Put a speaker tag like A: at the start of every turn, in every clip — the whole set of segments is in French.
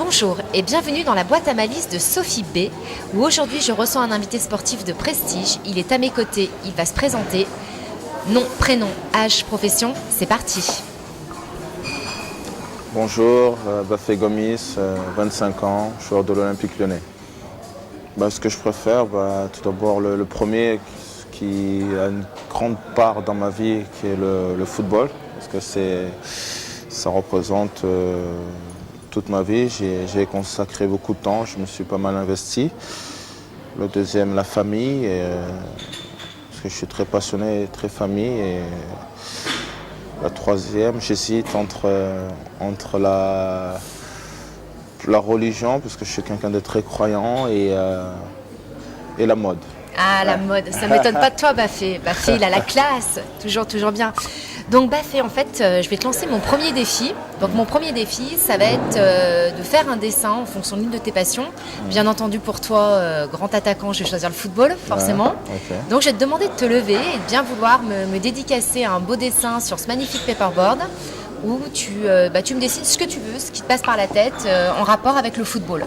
A: Bonjour et bienvenue dans la boîte à malice de Sophie B, où aujourd'hui je reçois un invité sportif de prestige. Il est à mes côtés, il va se présenter. Nom, prénom, âge, profession, c'est parti.
B: Bonjour, Bafé Gomis, 25 ans, joueur de l'Olympique Lyonnais. Ce que je préfère, tout d'abord le premier qui a une grande part dans ma vie, qui est le football, parce que ça représente toute ma vie. J'ai consacré beaucoup de temps, je me suis pas mal investi. Le deuxième, la famille, parce que je suis très passionné, très famille. Et la troisième, j'hésite entre la religion, parce que je suis quelqu'un de très croyant, et la mode.
A: Ah, la mode, ça m'étonne pas de toi, Bafé. Bafé, il a la classe, toujours bien. Donc Bafé, en fait, je vais te lancer mon premier défi. Donc mon premier défi, ça va être de faire un dessin en fonction de l'une de tes passions. Bien entendu, pour toi, grand attaquant, je vais choisir le football, forcément.
B: Okay.
A: Donc je vais te demander de te lever et de bien vouloir me dédicacer un beau dessin sur ce magnifique paperboard où tu me dessines ce que tu veux, ce qui te passe par la tête en rapport avec le football.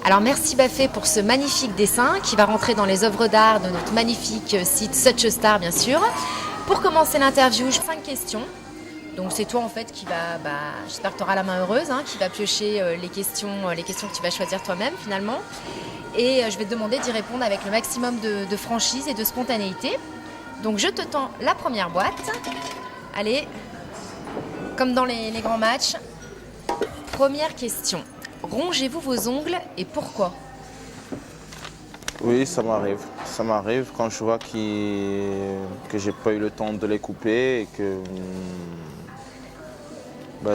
A: Alors merci Bafé pour ce magnifique dessin qui va rentrer dans les œuvres d'art de notre magnifique site Such a Star, bien sûr. Pour commencer l'interview, j'ai 5 questions. Donc c'est toi en fait qui va, j'espère que tu auras la main heureuse, qui va piocher les questions que tu vas choisir toi-même finalement. Et je vais te demander d'y répondre avec le maximum de franchise et de spontanéité. Donc je te tends la première boîte. Allez, comme dans les grands matchs. Première question. Rongez-vous vos ongles et pourquoi?
B: Oui, ça m'arrive. Ça m'arrive quand je vois que j'ai pas eu le temps de les couper et que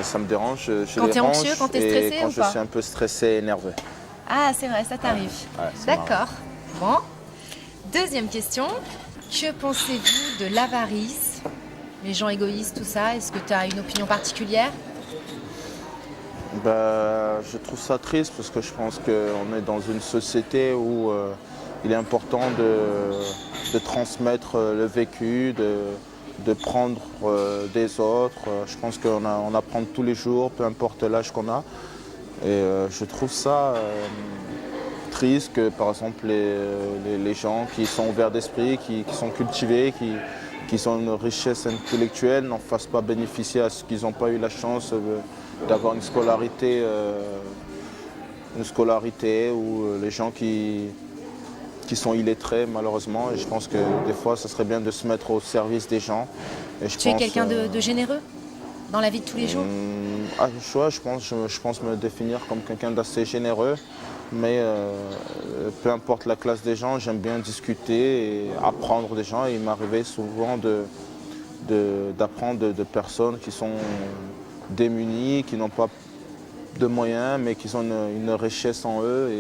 B: ça me dérange.
A: Quand tu es anxieux, quand tu es stressé
B: et quand
A: ou
B: je
A: pas?
B: suis un peu stressé et énervé.
A: Ah, c'est vrai, ça t'arrive.
B: Ouais, ça
A: D'accord. Bon. Deuxième question. Que pensez-vous de l'avarice, les gens égoïstes, tout ça? Est-ce que tu as une opinion particulière?
B: Je trouve ça triste parce que je pense qu'on est dans une société où il est important de transmettre le vécu, de prendre des autres. Je pense qu'on apprend tous les jours, peu importe l'âge qu'on a. Et je trouve ça triste que par exemple les gens qui sont ouverts d'esprit, qui sont cultivés, qui ont une richesse intellectuelle n'en fassent pas bénéficier à ceux qui n'ont pas eu la chance d'avoir une scolarité ou les gens qui sont illettrés malheureusement. Et je pense que des fois, ce serait bien de se mettre au service des gens.
A: Tu es quelqu'un de généreux dans la vie de tous les jours?
B: Je pense me définir comme quelqu'un d'assez généreux. Mais peu importe la classe des gens, j'aime bien discuter et apprendre des gens. Et il m'arrivait souvent d'apprendre de personnes qui sont démunis, qui n'ont pas de moyens, mais qui ont une richesse en eux.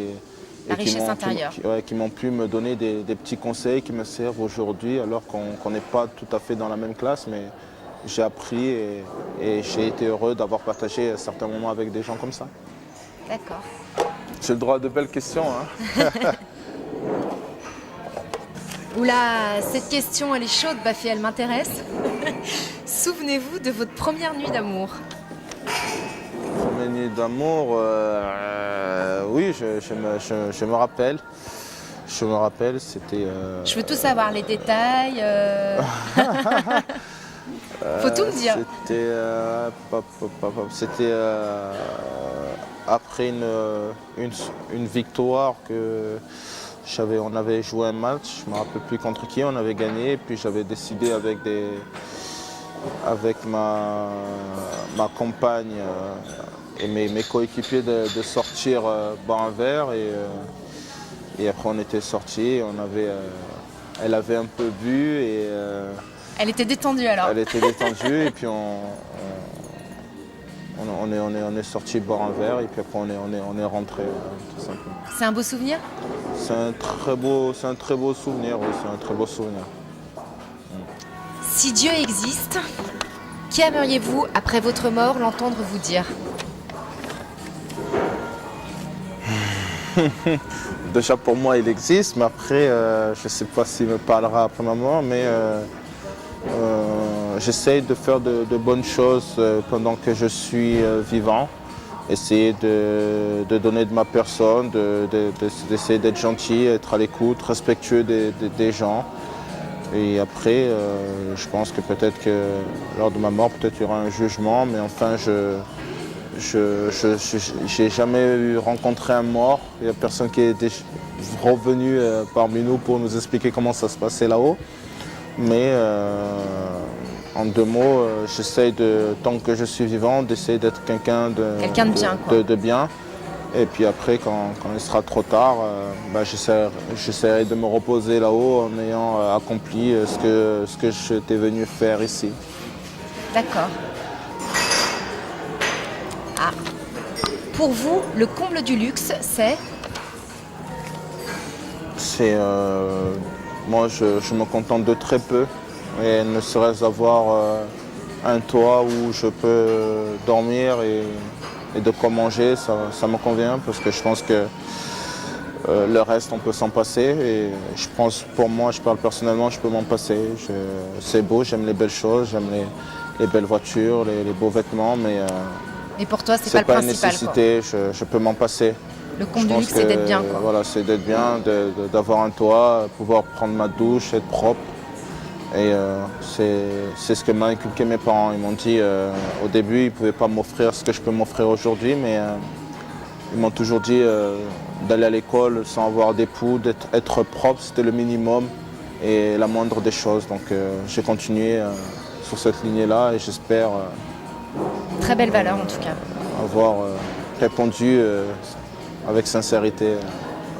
A: La richesse intérieure.
B: Qui m'ont pu me donner des petits conseils qui me servent aujourd'hui, alors qu'on n'est pas tout à fait dans la même classe. Mais j'ai appris et j'ai été heureux d'avoir partagé certains moments avec des gens comme ça.
A: D'accord.
B: J'ai le droit à de belles questions.
A: Oula, cette question, elle est chaude, Bafé, elle m'intéresse. Souvenez-vous de votre première nuit d'amour.
B: Première nuit d'amour, oui, je me rappelle. Je me rappelle, c'était...
A: Je veux tout savoir, les détails. Faut tout me dire.
B: C'était après une victoire que on avait joué un match, je ne me rappelle plus contre qui, on avait gagné, et puis j'avais décidé avec ma compagne et mes coéquipiers de sortir boire un verre Et après on était sortis, elle avait un peu bu et
A: Elle était détendue alors.
B: elle était détendue et puis on est sorti boire un verre et puis après on est rentré tout simplement.
A: C'est un beau souvenir?
B: C'est un très beau souvenir, oui, c'est un très beau souvenir.
A: Si Dieu existe, qu'aimeriez-vous, après votre mort, l'entendre vous dire?
B: Déjà pour moi il existe, mais après je ne sais pas s'il me parlera après ma mort, mais j'essaye de faire de bonnes choses pendant que je suis vivant. Essayer de donner de ma personne, d'essayer d'être gentil, être à l'écoute, respectueux des gens. Et après, je pense que peut-être que lors de ma mort, peut-être il y aura un jugement, mais enfin, j'ai jamais rencontré un mort. Il n'y a personne qui est revenu parmi nous pour nous expliquer comment ça se passait là-haut. Mais en 2 mots, j'essaye tant que je suis vivant, d'essayer d'être quelqu'un de
A: bien, quoi.
B: de bien. Et puis après, quand il sera trop tard, j'essaierai de me reposer là-haut en ayant accompli ce que j'étais venu faire ici.
A: D'accord. Ah. Pour vous, le comble du luxe, c'est?
B: Moi, je me contente de très peu. Et ne serait-ce d'avoir un toit où je peux dormir et de quoi manger, ça me convient parce que je pense que le reste, on peut s'en passer. Et je pense, pour moi, je parle personnellement, je peux m'en passer. C'est beau, j'aime les belles choses, j'aime les belles voitures, les beaux vêtements, mais
A: Et pour toi, c'est pas le
B: pas une
A: principal,
B: nécessité, je peux m'en passer.
A: Le comble du luxe, c'est d'être bien, quoi.
B: Voilà, c'est d'être bien, d'avoir un toit, pouvoir prendre ma douche, être propre. Et c'est ce que m'ont inculqué mes parents. Ils m'ont dit, au début, ils ne pouvaient pas m'offrir ce que je peux m'offrir aujourd'hui, mais ils m'ont toujours dit d'aller à l'école sans avoir d'époux, d'être propre, c'était le minimum et la moindre des choses. Donc j'ai continué sur cette lignée-là et j'espère
A: Très belle valeur, en tout cas.
B: avoir répondu avec sincérité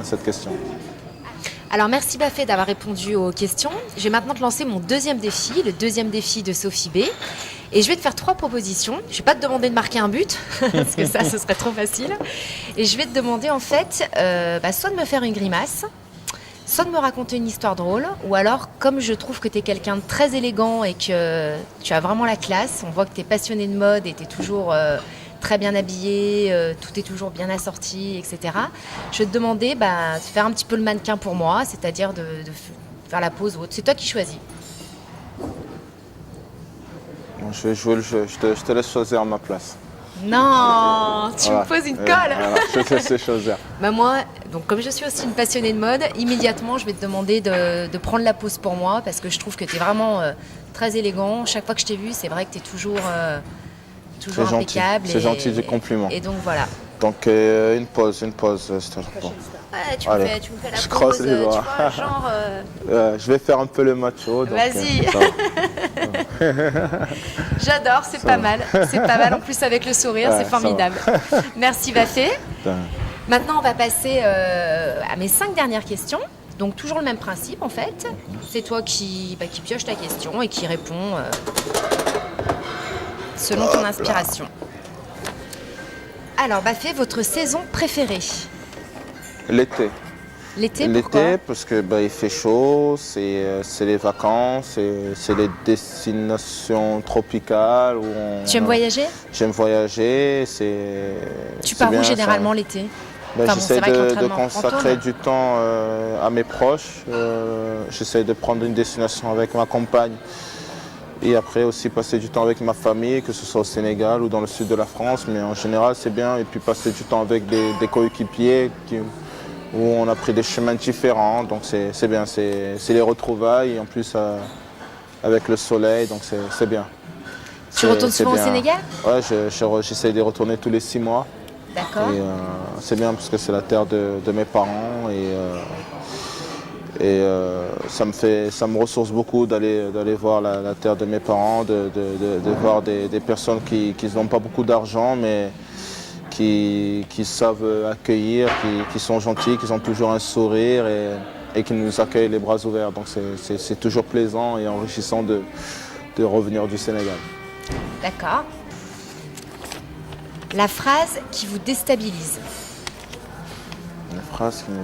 B: à cette question.
A: Alors merci Bafé d'avoir répondu aux questions. Je vais maintenant te lancer mon deuxième défi, le deuxième défi de Sophie B. Et je vais te faire 3 propositions. Je ne vais pas te demander de marquer un but, parce que ça, ce serait trop facile. Et je vais te demander en fait, soit de me faire une grimace, soit de me raconter une histoire drôle, ou alors, comme je trouve que tu es quelqu'un de très élégant et que tu as vraiment la classe, on voit que tu es passionné de mode et tu es toujours très bien habillé, tout est toujours bien assorti, etc. Je vais te demander de faire un petit peu le mannequin pour moi, c'est-à-dire de faire la pose ou autre. C'est toi qui choisis.
B: Bon, je vais jouer le jeu, je te laisse choisir à ma place.
A: Non, tu me poses une colle.
B: Voilà, je te laisse choisir.
A: Moi, donc comme je suis aussi une passionnée de mode, immédiatement je vais te demander de prendre la pose pour moi parce que je trouve que tu es vraiment très élégant. Chaque fois que je t'ai vu, c'est vrai que tu es toujours impeccable.
B: C'est gentil du compliment.
A: Et donc voilà.
B: Donc une pause, bon.
A: Ouais, tu me fais la
B: je
A: pose,
B: croise les doigts.
A: tu vois, genre...
B: je vais faire un peu le macho.
A: Vas-y. J'adore, c'est pas mal. C'est pas mal, en plus avec le sourire, c'est formidable. Merci Bafé. Maintenant, on va passer à mes 5 dernières questions. Donc toujours le même principe en fait. C'est toi qui pioche ta question et qui répond selon ton inspiration. Alors Bafé, votre saison préférée?
B: L'été.
A: L'été, pourquoi?
B: L'été, parce que il fait chaud, c'est les vacances, c'est les destinations tropicales.
A: Tu aimes voyager?
B: J'aime voyager.
A: Tu pars où généralement l'été?
B: J'essaie de consacrer du temps à mes proches. J'essaie de prendre une destination avec ma compagne. Et après aussi passer du temps avec ma famille, que ce soit au Sénégal ou dans le sud de la France. Mais en général, c'est bien. Et puis passer du temps avec des coéquipiers où on a pris des chemins différents. Donc c'est bien, c'est les retrouvailles. Et en plus, avec le soleil, donc c'est bien.
A: Tu retournes souvent au Sénégal?
B: Ouais, j'essaie de retourner tous les 6 mois.
A: D'accord.
B: Et c'est bien parce que c'est la terre de mes parents. Et ça me ressource beaucoup d'aller voir la terre de mes parents, de voir des personnes qui n'ont pas beaucoup d'argent, mais qui savent accueillir, qui sont gentils, qui ont toujours un sourire et qui nous accueillent les bras ouverts. Donc c'est toujours plaisant et enrichissant de revenir du Sénégal.
A: D'accord. La phrase qui vous déstabilise.
B: La phrase qui me...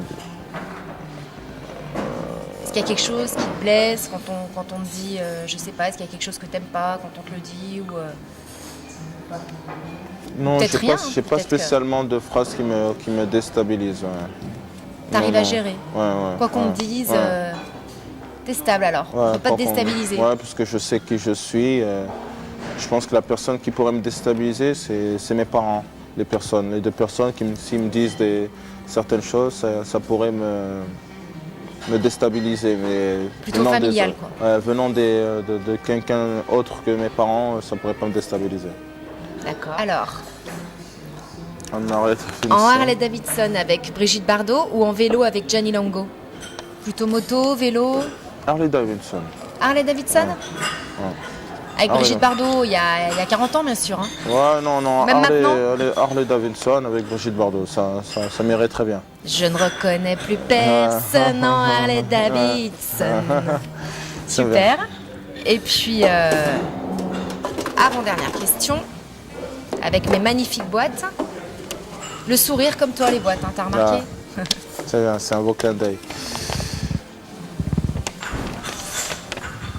A: Est-ce qu'il y a quelque chose qui te blesse quand on te dit, je sais pas, est-ce qu'il y a quelque chose que tu n'aimes pas quand on te le dit ou,
B: Non,
A: peut-être rien,
B: j'ai pas
A: peut-être
B: spécialement de phrases qui me déstabilisent. Ouais.
A: T'arrives
B: Non,
A: à
B: non.
A: gérer.
B: Ouais,
A: Quoi qu'on te dise,
B: ouais.
A: t'es stable alors.
B: Ouais,
A: On peut pas te
B: quoi qu'on-
A: déstabiliser.
B: Ouais, parce que je sais qui je suis. Je pense que la personne qui pourrait me déstabiliser, c'est mes parents. Les deux personnes qui, s'ils me disent certaines choses, ça pourrait me déstabiliser. Mais
A: Plutôt
B: venant
A: familial,
B: des-
A: quoi.
B: ouais, venant de quelqu'un autre que mes parents, ça pourrait pas me déstabiliser.
A: D'accord. Alors,
B: On arrête.
A: en Harley Davidson avec Brigitte Bardot ou en vélo avec Gianni Longo? Plutôt moto, vélo?
B: Harley Davidson.
A: Harley Davidson?
B: Ouais.
A: Avec
B: Ah,
A: Brigitte
B: ouais.
A: Bardot, il y a 40 ans, bien sûr. Hein.
B: Ouais, non,
A: Même maintenant
B: Harley Davidson avec Brigitte Bardot, ça m'irait très bien.
A: Je ne reconnais plus personne en Harley Davidson.
B: C'est
A: Super. Et puis, avant-dernière question, avec mes magnifiques boîtes. Le sourire comme toi, les boîtes, hein, t'as remarqué?
B: C'est un beau clin d'œil.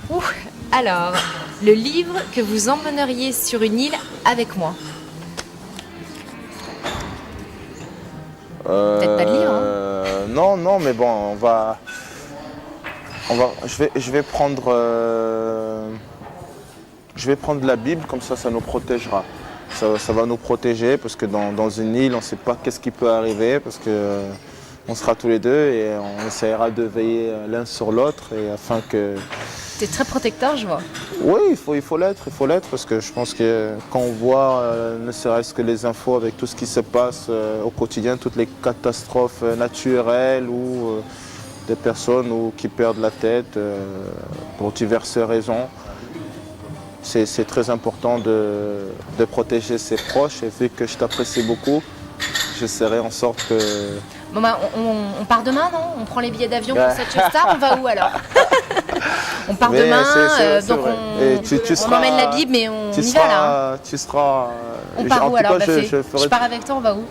A: Ouh. Alors, le livre que vous emmèneriez sur une île avec moi? Peut-être pas de livre, hein.
B: Non, mais bon, je vais prendre la Bible, comme ça nous protégera. Ça va nous protéger parce que dans une île, on ne sait pas qu'est-ce qui peut arriver parce que on sera tous les deux et on essaiera de veiller l'un sur l'autre et afin que...
A: T'es très protecteur, je vois.
B: Oui, il faut l'être parce que je pense que quand on voit, ne serait-ce que les infos avec tout ce qui se passe au quotidien, toutes les catastrophes naturelles ou des personnes qui perdent la tête pour diverses raisons, c'est très important de protéger ses proches et vu que je t'apprécie beaucoup, j'essaierai en sorte que...
A: Bon bah, on part demain, non? On prend les billets d'avion pour cette star, on va où alors? On part
B: Mais
A: demain,
B: c'est
A: donc
B: vrai.
A: on,
B: Et tu
A: on
B: seras-
A: emmène la Bible, mais on
B: tu
A: y
B: seras,
A: va là. Hein.
B: Tu seras...
A: On part
B: en
A: où
B: tout
A: alors,
B: cas,
A: Bafé?
B: je ferai...
A: Je pars avec toi, on va où?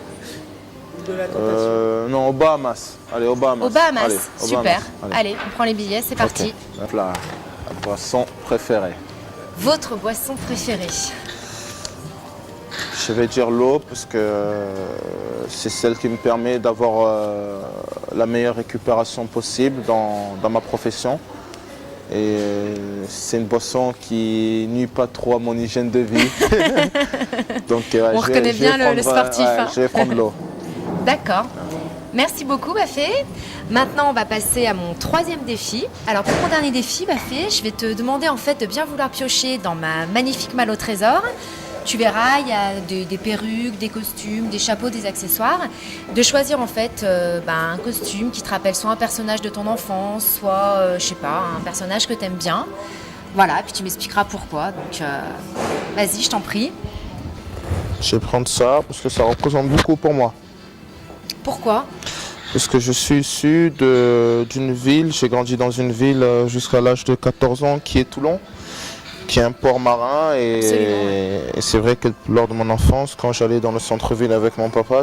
B: Non, aux Bahamas. Allez, aux Bahamas.
A: Aux Bahamas,
B: Allez, aux
A: super.
B: Bahamas.
A: Allez, on prend les billets, c'est parti.
B: Ok. Donc la boisson préférée.
A: Votre boisson préférée?
B: Je vais dire l'eau parce que c'est celle qui me permet d'avoir la meilleure récupération possible dans ma profession. Et c'est une boisson qui nuit pas trop à mon hygiène de vie. Donc
A: On reconnaît bien le sportif. Hein.
B: Je vais prendre l'eau.
A: D'accord. Merci beaucoup, Bafé. Maintenant, on va passer à mon troisième défi. Alors, pour mon dernier défi, Bafé, je vais te demander en fait de bien vouloir piocher dans ma magnifique malle au trésor. Tu verras, il y a des perruques, des costumes, des chapeaux, des accessoires. De choisir en fait un costume qui te rappelle soit un personnage de ton enfance, soit, je sais pas, un personnage que tu aimes bien. Voilà, puis tu m'expliqueras pourquoi. Donc, vas-y, je t'en prie.
B: Je vais prendre ça parce que ça représente beaucoup pour moi.
A: Pourquoi?
B: Parce que je suis issu d'une ville, j'ai grandi dans une ville jusqu'à l'âge de 14 ans qui est Toulon, qui est un port marin et c'est vrai que lors de mon enfance, quand j'allais dans le centre-ville avec mon papa,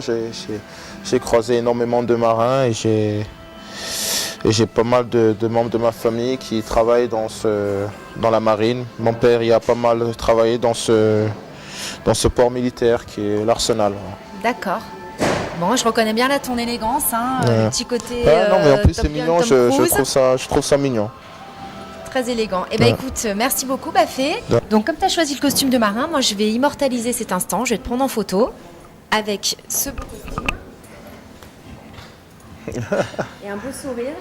B: j'ai croisé énormément de marins et j'ai pas mal de membres de ma famille qui travaillent dans la marine. Mon père y a pas mal travaillé dans ce port militaire qui est l'Arsenal.
A: D'accord. Bon, je reconnais bien là ton élégance, hein,
B: Ouais.
A: le petit côté.
B: Non mais en plus
A: Top
B: c'est
A: Gun,
B: mignon,
A: Tom Cruise.
B: je trouve ça mignon.
A: Très élégant. Eh bien,
B: Ouais.
A: écoute, merci beaucoup, Bafé.
B: Ouais.
A: Donc, comme tu as choisi le costume de marin, moi, je vais immortaliser cet instant. Je vais te prendre en photo avec ce beau costume. Et un beau sourire.